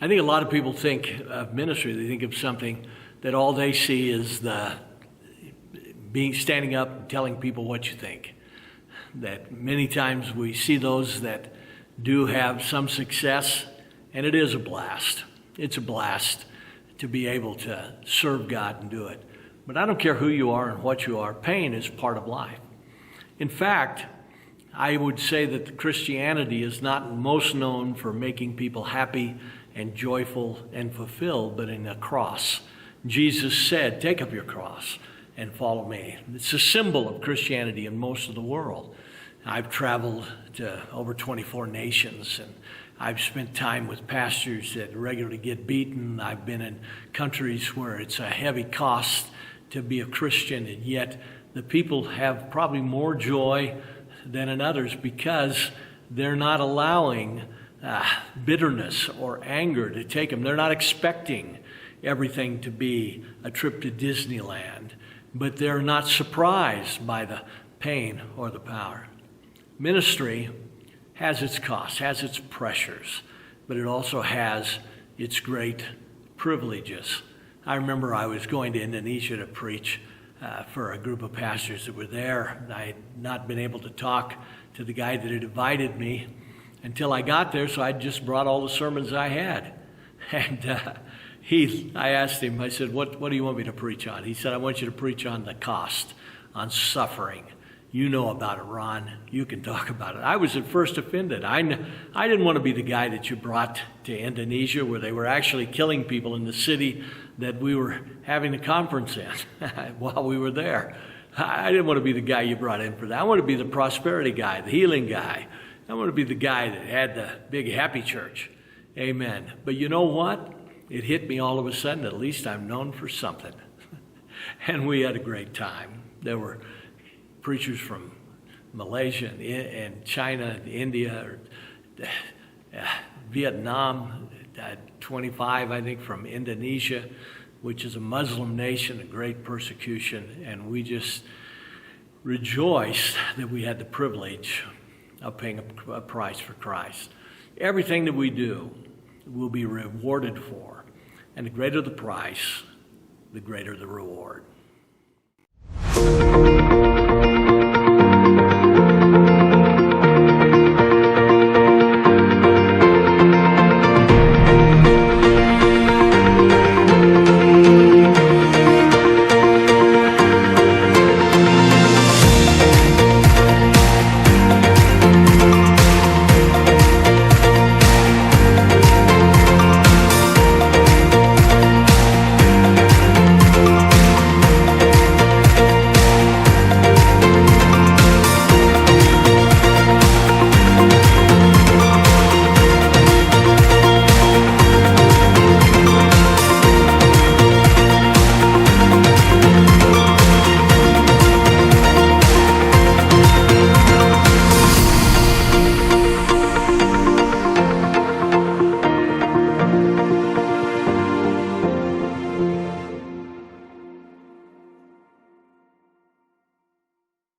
I think a lot of people think of ministry, they think of something that all they see is standing up and telling people what you think. That many times we see those that do have some success, and it is a blast. It's a blast to be able to serve God and do it. But I don't care who you are and what you are, pain is part of life. In fact, I would say that Christianity is not most known for making people happy and joyful and fulfilled, but in a cross. Jesus said, take up your cross and follow me. It's a symbol of Christianity in most of the world. I've traveled to over 24 nations, and I've spent time with pastors that regularly get beaten. I've been in countries where it's a heavy cost to be a Christian, and yet the people have probably more joy than in others because they're not allowing bitterness or anger to take them. They're not expecting everything to be a trip to Disneyland, but they're not surprised by the pain or the power. Ministry has its costs, has its pressures, but it also has its great privileges. I remember I was going to Indonesia to preach for a group of pastors that were there. I had not been able to talk to the guy that had invited me until I got there, so I just brought all the sermons I had. And I asked him, I said, what do you want me to preach on? He said, I want you to preach on the cost, on suffering. You know about it, Ron. You can talk about it. I was at first offended. I didn't want to be the guy that you brought to Indonesia where they were actually killing people in the city that we were having a conference in while we were there. I didn't want to be the guy you brought in for that. I want to be the prosperity guy, the healing guy. I want to be the guy that had the big happy church. Amen. But you know what? It hit me all of a sudden. At least I'm known for something. And we had a great time. There were preachers from Malaysia and China and India, Vietnam, 25, I think, from Indonesia, which is a Muslim nation, a great persecution, and we just rejoiced that we had the privilege of paying a price for Christ. Everything that we do will be rewarded for, and the greater the price, the greater the reward.